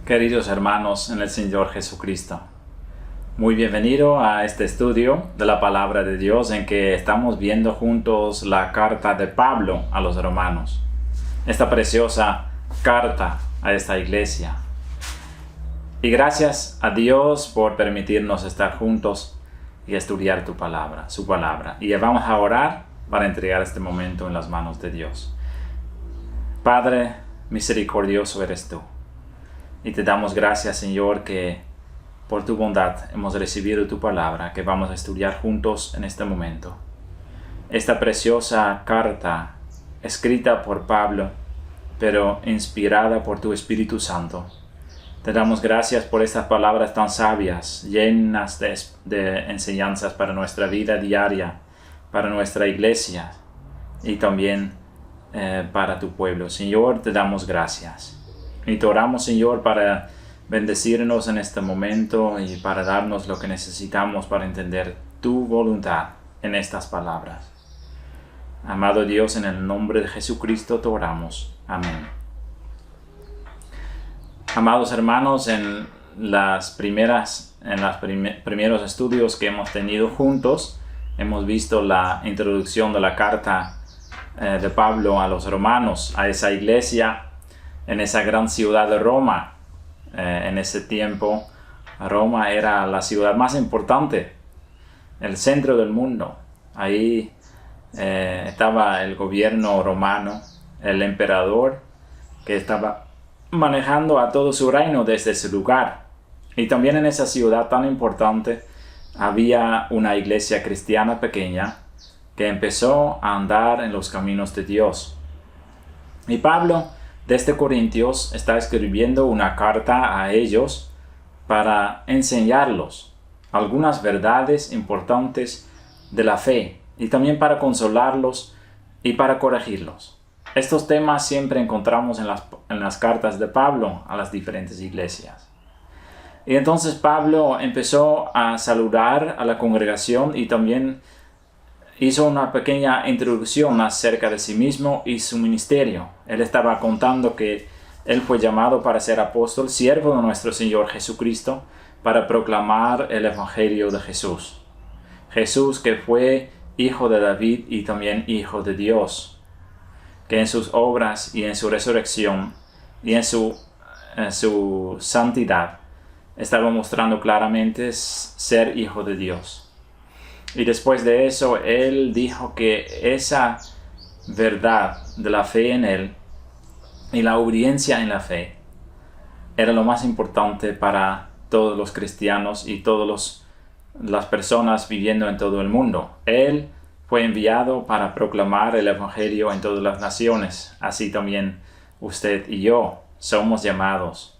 Queridos hermanos en el Señor Jesucristo, muy bienvenido a este estudio de la Palabra de Dios en que estamos viendo juntos la carta de Pablo a los romanos. Esta preciosa carta a esta iglesia. Y gracias a Dios por permitirnos estar juntos y estudiar su palabra. Y vamos a orar para entregar este momento en las manos de Dios. Padre misericordioso eres tú. Y te damos gracias, Señor, que por tu bondad hemos recibido tu palabra, que vamos a estudiar juntos en este momento. Esta preciosa carta, escrita por Pablo, pero inspirada por tu Espíritu Santo. Te damos gracias por estas palabras tan sabias, llenas de enseñanzas para nuestra vida diaria, para nuestra iglesia y también para tu pueblo. Señor, te damos gracias. Y te oramos, Señor, para bendecirnos en este momento y para darnos lo que necesitamos para entender tu voluntad en estas palabras. Amado Dios, en el nombre de Jesucristo te oramos. Amén. Amados hermanos, en los primeros estudios que hemos tenido juntos, hemos visto la introducción de la carta de Pablo a los romanos, a esa iglesia en esa gran ciudad de Roma. En ese tiempo, Roma era la ciudad más importante, el centro del mundo. Ahí estaba el gobierno romano, el emperador, que estaba manejando a todo su reino desde ese lugar. Y también en esa ciudad tan importante había una iglesia cristiana pequeña que empezó a andar en los caminos de Dios. Y Pablo, desde Corintios, está escribiendo una carta a ellos para enseñarlos algunas verdades importantes de la fe y también para consolarlos y para corregirlos. Estos temas siempre encontramos en las cartas de Pablo a las diferentes iglesias. Y entonces Pablo empezó a saludar a la congregación y también hizo una pequeña introducción acerca de sí mismo y su ministerio. Él estaba contando que él fue llamado para ser apóstol, siervo de nuestro Señor Jesucristo, para proclamar el Evangelio de Jesús. Jesús, que fue hijo de David y también hijo de Dios, que en sus obras y en su resurrección y en su santidad estaba mostrando claramente ser hijo de Dios. Y después de eso, él dijo que esa verdad de la fe en él y la obediencia en la fe era lo más importante para todos los cristianos y todas las personas viviendo en todo el mundo. Él fue enviado para proclamar el Evangelio en todas las naciones. Así también usted y yo somos llamados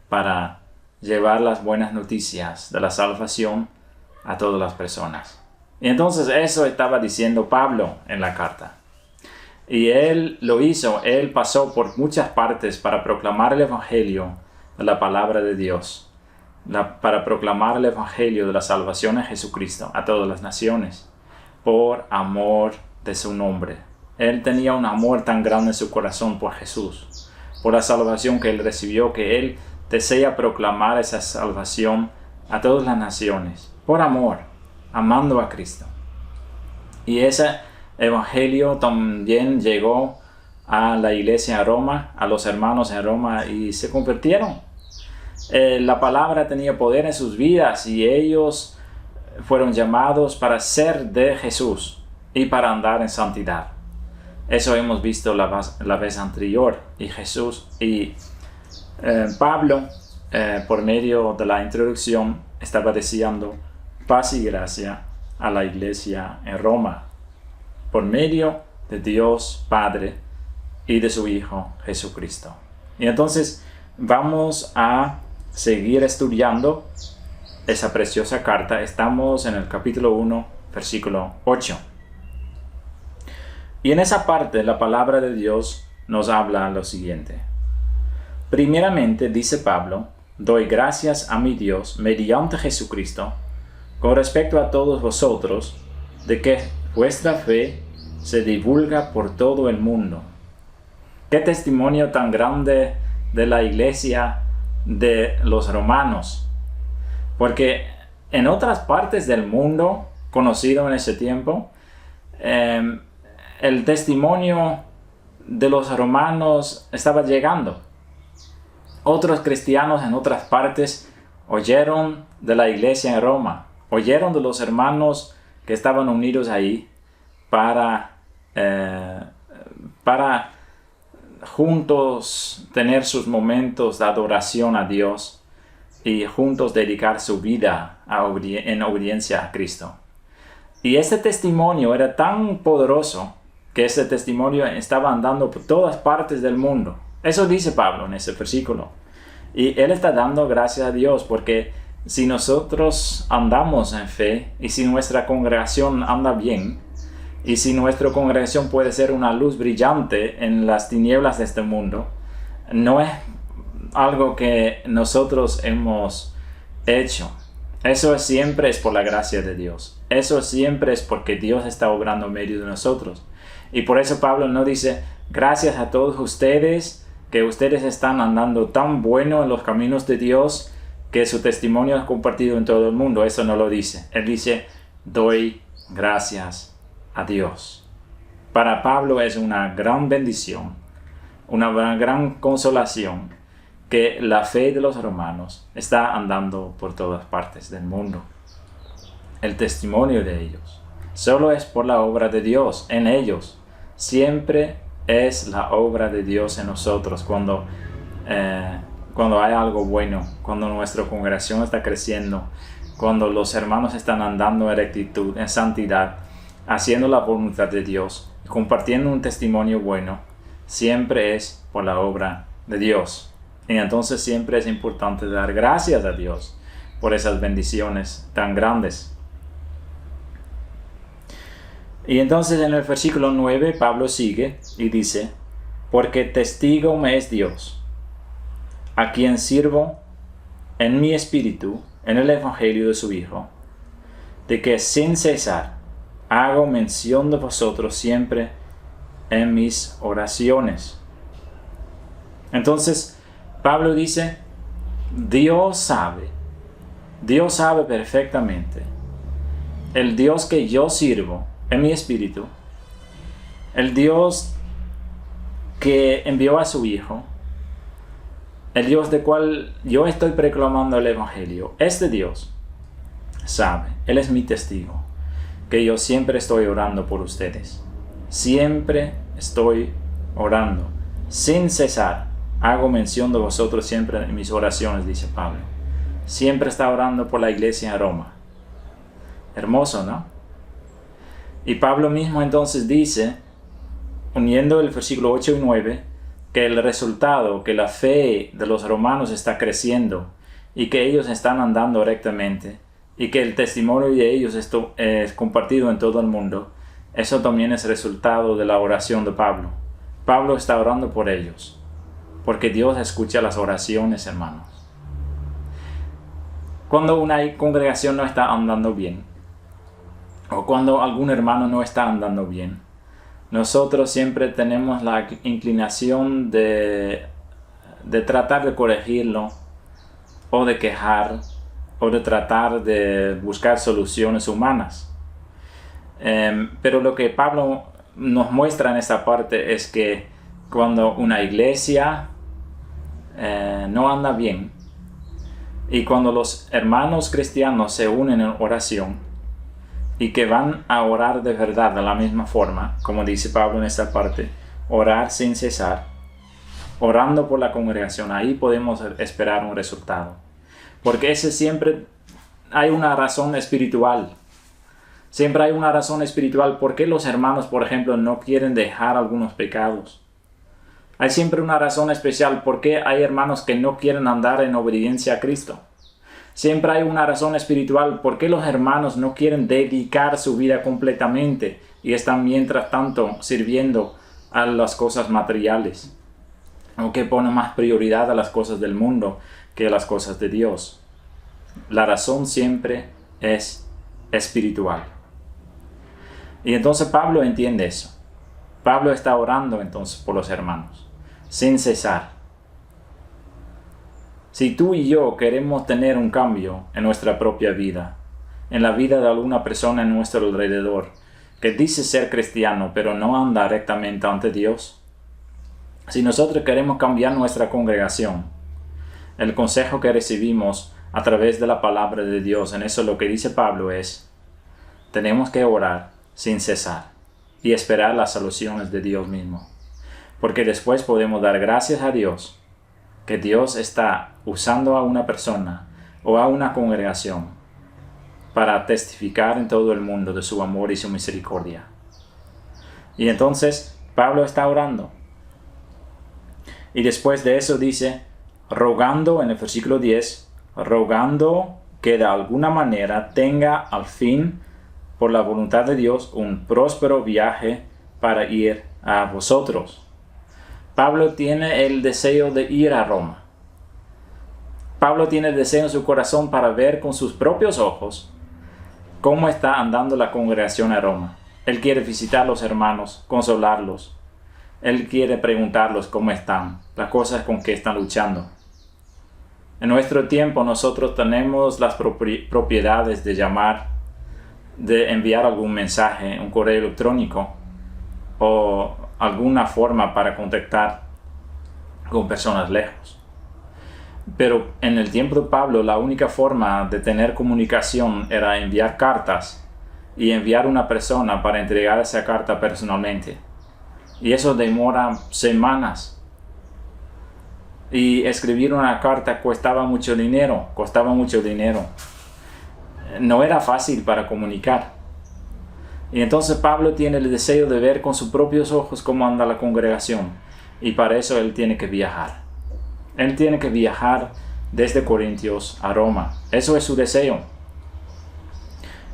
para llevar las buenas noticias de la salvación a todas las personas. Y entonces eso estaba diciendo Pablo en la carta. Y él lo hizo, él pasó por muchas partes para proclamar el Evangelio de la palabra de Dios, para proclamar el Evangelio de la salvación en Jesucristo a todas las naciones, por amor de su nombre. Él tenía un amor tan grande en su corazón por Jesús, por la salvación que él recibió, que él desea proclamar esa salvación a todas las naciones, por amor, amando a Cristo. Y ese evangelio también llegó a la iglesia en Roma, a los hermanos en Roma, y se convirtieron. La palabra tenía poder en sus vidas y ellos fueron llamados para ser de Jesús y para andar en santidad. Eso hemos visto la vez anterior. Y Pablo, por medio de la introducción, estaba diciendo paz y gracia a la iglesia en Roma, por medio de Dios Padre y de su Hijo Jesucristo. Y entonces vamos a seguir estudiando esa preciosa carta. Estamos en el capítulo 1, versículo 8. Y en esa parte la palabra de Dios nos habla lo siguiente. Primeramente, dice Pablo, doy gracias a mi Dios mediante Jesucristo, con respecto a todos vosotros, de que vuestra fe se divulga por todo el mundo. Qué testimonio tan grande de la iglesia de los romanos. Porque en otras partes del mundo conocido en ese tiempo, el testimonio de los romanos estaba llegando. Otros cristianos en otras partes oyeron de la iglesia en Roma, oyeron de los hermanos que estaban unidos ahí para juntos tener sus momentos de adoración a Dios y juntos dedicar su vida en obediencia a Cristo. Y ese testimonio era tan poderoso que ese testimonio estaba andando por todas partes del mundo. Eso dice Pablo en ese versículo. Y él está dando gracias a Dios porque si nosotros andamos en fe y si nuestra congregación anda bien y si nuestra congregación puede ser una luz brillante en las tinieblas de este mundo, no es algo que nosotros hemos hecho. Eso siempre es por la gracia de Dios. Eso siempre es porque Dios está obrando en medio de nosotros. Y por eso Pablo no dice, gracias a todos ustedes, que ustedes están andando tan bueno en los caminos de Dios, que su testimonio es compartido en todo el mundo. Eso no lo dice. Él dice, doy gracias a Dios. Para Pablo es una gran bendición, una gran consolación, que la fe de los romanos está andando por todas partes del mundo. El testimonio de ellos solo es por la obra de Dios en ellos. Siempre es la obra de Dios en nosotros cuando hay algo bueno, cuando nuestra congregación está creciendo, cuando los hermanos están andando en rectitud, en santidad, haciendo la voluntad de Dios, compartiendo un testimonio bueno, siempre es por la obra de Dios. Y entonces siempre es importante dar gracias a Dios por esas bendiciones tan grandes. Y entonces en el versículo 9 Pablo sigue y dice, porque testigo me es Dios, a quien sirvo en mi espíritu, en el evangelio de su Hijo, de que sin cesar hago mención de vosotros siempre en mis oraciones. Entonces Pablo dice, Dios sabe perfectamente, el Dios que yo sirvo en mi espíritu, el Dios que envió a su Hijo, el Dios del cual yo estoy proclamando el Evangelio, este Dios sabe, Él es mi testigo, que yo siempre estoy orando por ustedes. Siempre estoy orando, sin cesar. Hago mención de vosotros siempre en mis oraciones, dice Pablo. Siempre está orando por la iglesia en Roma. Hermoso, ¿no? Y Pablo mismo entonces dice, uniendo el versículo 8 y 9, que el resultado, que la fe de los romanos está creciendo y que ellos están andando rectamente y que el testimonio de ellos es compartido en todo el mundo, eso también es resultado de la oración de Pablo. Pablo está orando por ellos, porque Dios escucha las oraciones, hermanos. Cuando una congregación no está andando bien, o cuando algún hermano no está andando bien, nosotros siempre tenemos la inclinación de tratar de corregirlo, o de quejar, o de tratar de buscar soluciones humanas. Pero lo que Pablo nos muestra en esta parte es que cuando una iglesia no anda bien, y cuando los hermanos cristianos se unen en oración y que van a orar de verdad de la misma forma, como dice Pablo en esta parte, orar sin cesar, orando por la congregación, ahí podemos esperar un resultado. Porque ese siempre hay una razón espiritual. Siempre hay una razón espiritual. ¿Por qué los hermanos, por ejemplo, no quieren dejar algunos pecados? Hay siempre una razón especial. ¿Por qué hay hermanos que no quieren andar en obediencia a Cristo? Siempre hay una razón espiritual. ¿Por qué los hermanos no quieren dedicar su vida completamente y están mientras tanto sirviendo a las cosas materiales? ¿O que ponen más prioridad a las cosas del mundo que a las cosas de Dios? La razón siempre es espiritual. Y entonces Pablo entiende eso. Pablo está orando entonces por los hermanos, sin cesar. Si tú y yo queremos tener un cambio en nuestra propia vida, en la vida de alguna persona en nuestro alrededor, que dice ser cristiano pero no anda rectamente ante Dios, si nosotros queremos cambiar nuestra congregación, el consejo que recibimos a través de la palabra de Dios, en eso lo que dice Pablo es, tenemos que orar sin cesar y esperar las soluciones de Dios mismo. Porque después podemos dar gracias a Dios que Dios está usando a una persona o a una congregación para testificar en todo el mundo de su amor y su misericordia. Y entonces Pablo está orando. Y después de eso dice, rogando en el versículo 10, rogando que de alguna manera tenga al fin, por la voluntad de Dios, un próspero viaje para ir a vosotros. Pablo tiene el deseo de ir a Roma. Pablo tiene el deseo en su corazón para ver con sus propios ojos cómo está andando la congregación a Roma. Él quiere visitar a los hermanos, consolarlos. Él quiere preguntarlos cómo están, las cosas con que están luchando. En nuestro tiempo nosotros tenemos las propiedades de llamar, de enviar algún mensaje, un correo electrónico o alguna forma para contactar con personas lejos. Pero en el tiempo de Pablo la única forma de tener comunicación era enviar cartas y enviar una persona para entregar esa carta personalmente. Y eso demora semanas. Y escribir una carta costaba mucho dinero. No era fácil para comunicar. Y entonces Pablo tiene el deseo de ver con sus propios ojos cómo anda la congregación. Y para eso él tiene que viajar. Él tiene que viajar desde Corintios a Roma. Eso es su deseo.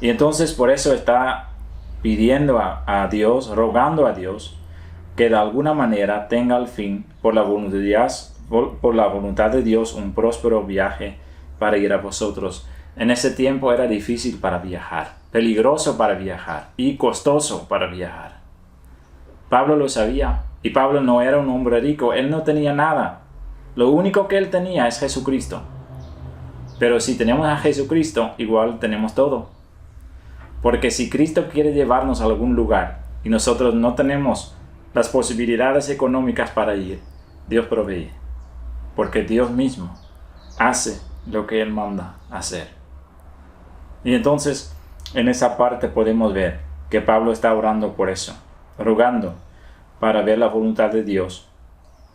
Y entonces por eso está pidiendo a Dios, rogando a Dios, que de alguna manera tenga al fin, por la voluntad de Dios, un próspero viaje para ir a vosotros. En ese tiempo era difícil para viajar, peligroso para viajar y costoso para viajar. Pablo lo sabía, y Pablo no era un hombre rico, él no tenía nada. Lo único que él tenía es Jesucristo. Pero si tenemos a Jesucristo, igual tenemos todo. Porque si Cristo quiere llevarnos a algún lugar y nosotros no tenemos las posibilidades económicas para ir, Dios provee. Porque Dios mismo hace lo que Él manda hacer. Y entonces, en esa parte podemos ver que Pablo está orando por eso, rogando para ver la voluntad de Dios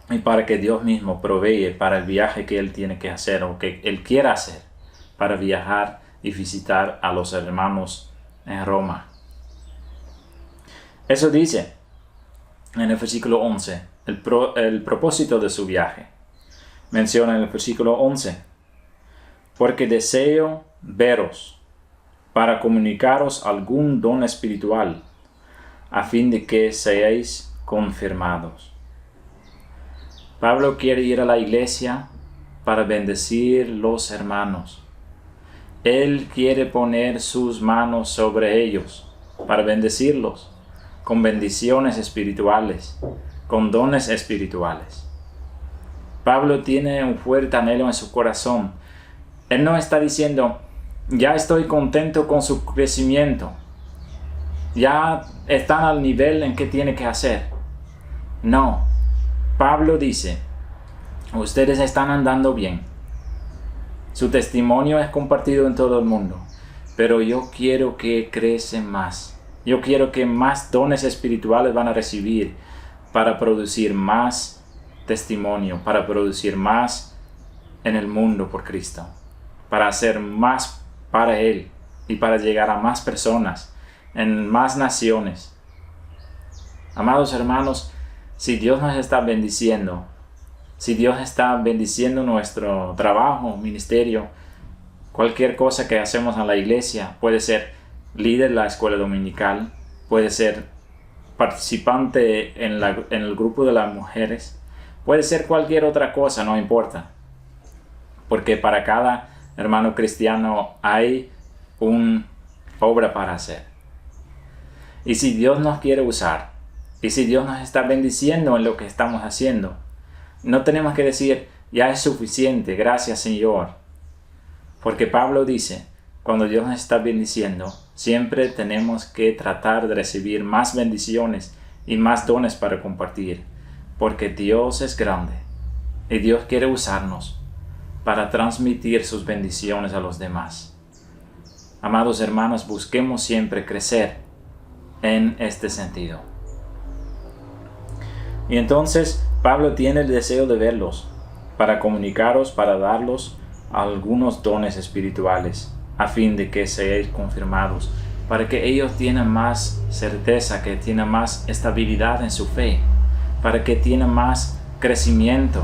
y para que Dios mismo provee para el viaje que Él tiene que hacer o que Él quiera hacer para viajar y visitar a los hermanos en Roma. Eso dice en el versículo 11, el propósito de su viaje. Menciona en el versículo 11, porque deseo veros para comunicaros algún don espiritual, a fin de que seáis confirmados. Pablo quiere ir a la iglesia para bendecir los hermanos. Él quiere poner sus manos sobre ellos para bendecirlos con bendiciones espirituales, con dones espirituales. Pablo tiene un fuerte anhelo en su corazón. Él no está diciendo, ya estoy contento con su crecimiento, ya están al nivel en que tiene que hacer. No, Pablo dice, ustedes están andando bien. Su testimonio es compartido en todo el mundo, pero yo quiero que crecen más. Yo quiero que más dones espirituales van a recibir para producir más testimonio, para producir más en el mundo por Cristo, para hacer más para Él y para llegar a más personas, en más naciones. Amados hermanos, si Dios nos está bendiciendo, si Dios está bendiciendo nuestro trabajo, ministerio, cualquier cosa que hacemos en la iglesia, puede ser líder de la escuela dominical, puede ser participante en el grupo de las mujeres, puede ser cualquier otra cosa, no importa. Porque para cada hermano cristiano hay una obra para hacer. Y si Dios nos quiere usar, y si Dios nos está bendiciendo en lo que estamos haciendo, no tenemos que decir, ya es suficiente, gracias Señor. Porque Pablo dice, cuando Dios nos está bendiciendo, siempre tenemos que tratar de recibir más bendiciones y más dones para compartir, porque Dios es grande y Dios quiere usarnos para transmitir sus bendiciones a los demás. Amados hermanos, busquemos siempre crecer en este sentido. Y entonces Pablo tiene el deseo de verlos, para comunicaros, para darlos algunos dones espirituales, a fin de que seáis confirmados, para que ellos tengan más certeza, que tengan más estabilidad en su fe, para que tengan más crecimiento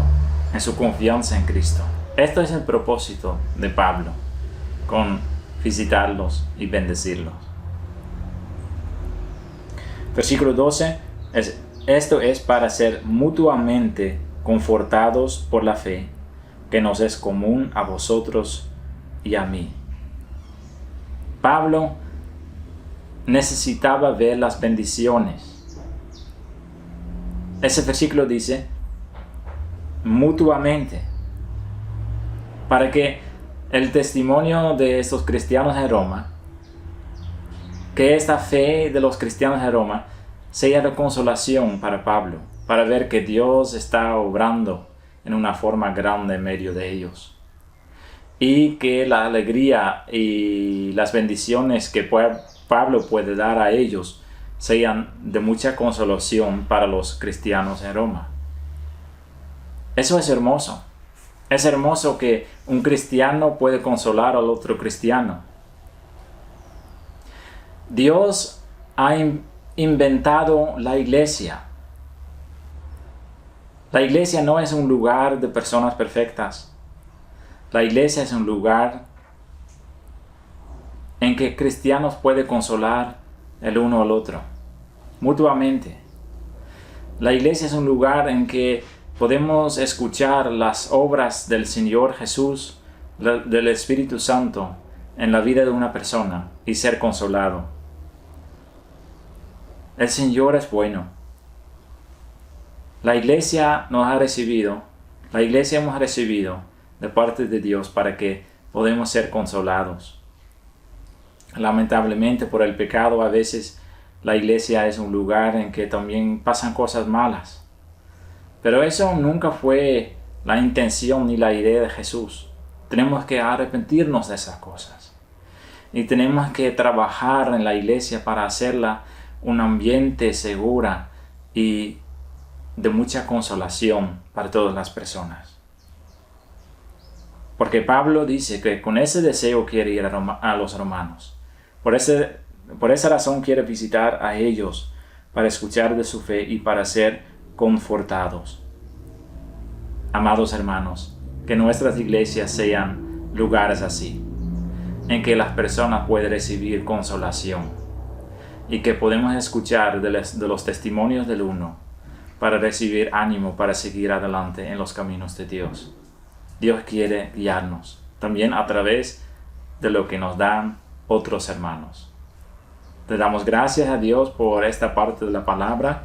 en su confianza en Cristo. Esto es el propósito de Pablo, con visitarlos y bendecirlos. Versículo 12, esto es para ser mutuamente confortados por la fe, que nos es común a vosotros y a mí. Pablo necesitaba ver las bendiciones. Ese versículo dice, mutuamente, para que el testimonio de estos cristianos en Roma, que esta fe de los cristianos en Roma, sea de consolación para Pablo, para ver que Dios está obrando en una forma grande en medio de ellos. Y que la alegría y las bendiciones que Pablo puede dar a ellos sean de mucha consolación para los cristianos en Roma. Eso es hermoso. Es hermoso que un cristiano puede consolar al otro cristiano. Dios ha inventado la iglesia. La iglesia no es un lugar de personas perfectas. La iglesia es un lugar en que cristianos pueden consolar el uno al otro, mutuamente. La iglesia es un lugar en que podemos escuchar las obras del Señor Jesús, del Espíritu Santo, en la vida de una persona y ser consolado. El Señor es bueno. La iglesia nos ha recibido, la iglesia hemos recibido de parte de Dios para que podamos ser consolados. Lamentablemente por el pecado a veces la iglesia es un lugar en que también pasan cosas malas. Pero eso nunca fue la intención ni la idea de Jesús. Tenemos que arrepentirnos de esas cosas. Y tenemos que trabajar en la iglesia para hacerla un ambiente seguro y de mucha consolación para todas las personas. Porque Pablo dice que con ese deseo quiere ir a los romanos. Por esa razón quiere visitar a ellos para escuchar de su fe y para ser confortados. Amados hermanos, que nuestras iglesias sean lugares así, en que las personas pueden recibir consolación y que podemos escuchar de los testimonios del uno para recibir ánimo para seguir adelante en los caminos de Dios. Dios quiere guiarnos también a través de lo que nos dan otros hermanos. Le damos gracias a Dios por esta parte de la palabra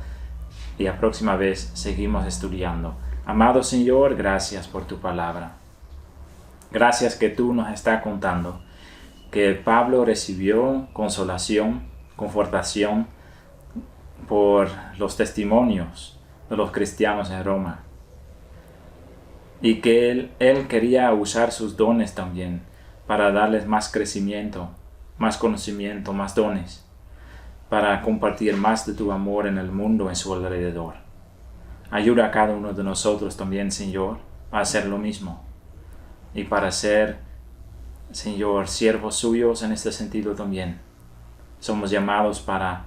y la próxima vez seguimos estudiando. Amado Señor, gracias por tu palabra. Gracias que tú nos estás contando que Pablo recibió consolación, confortación por los testimonios de los cristianos en Roma. Y que él quería usar sus dones también para darles más crecimiento, más conocimiento, más dones, para compartir más de tu amor en el mundo en su alrededor. Ayuda a cada uno de nosotros también, Señor, a hacer lo mismo y para ser, Señor, siervos suyos en este sentido también. Somos llamados para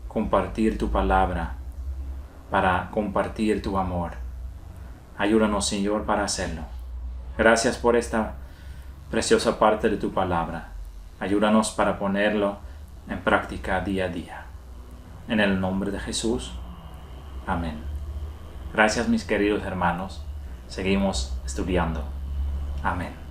compartir tu palabra, para compartir tu amor. Ayúdanos, Señor, para hacerlo. Gracias por esta preciosa parte de tu palabra. Ayúdanos para ponerlo en práctica día a día. En el nombre de Jesús. Amén. Gracias, mis queridos hermanos. Seguimos estudiando. Amén.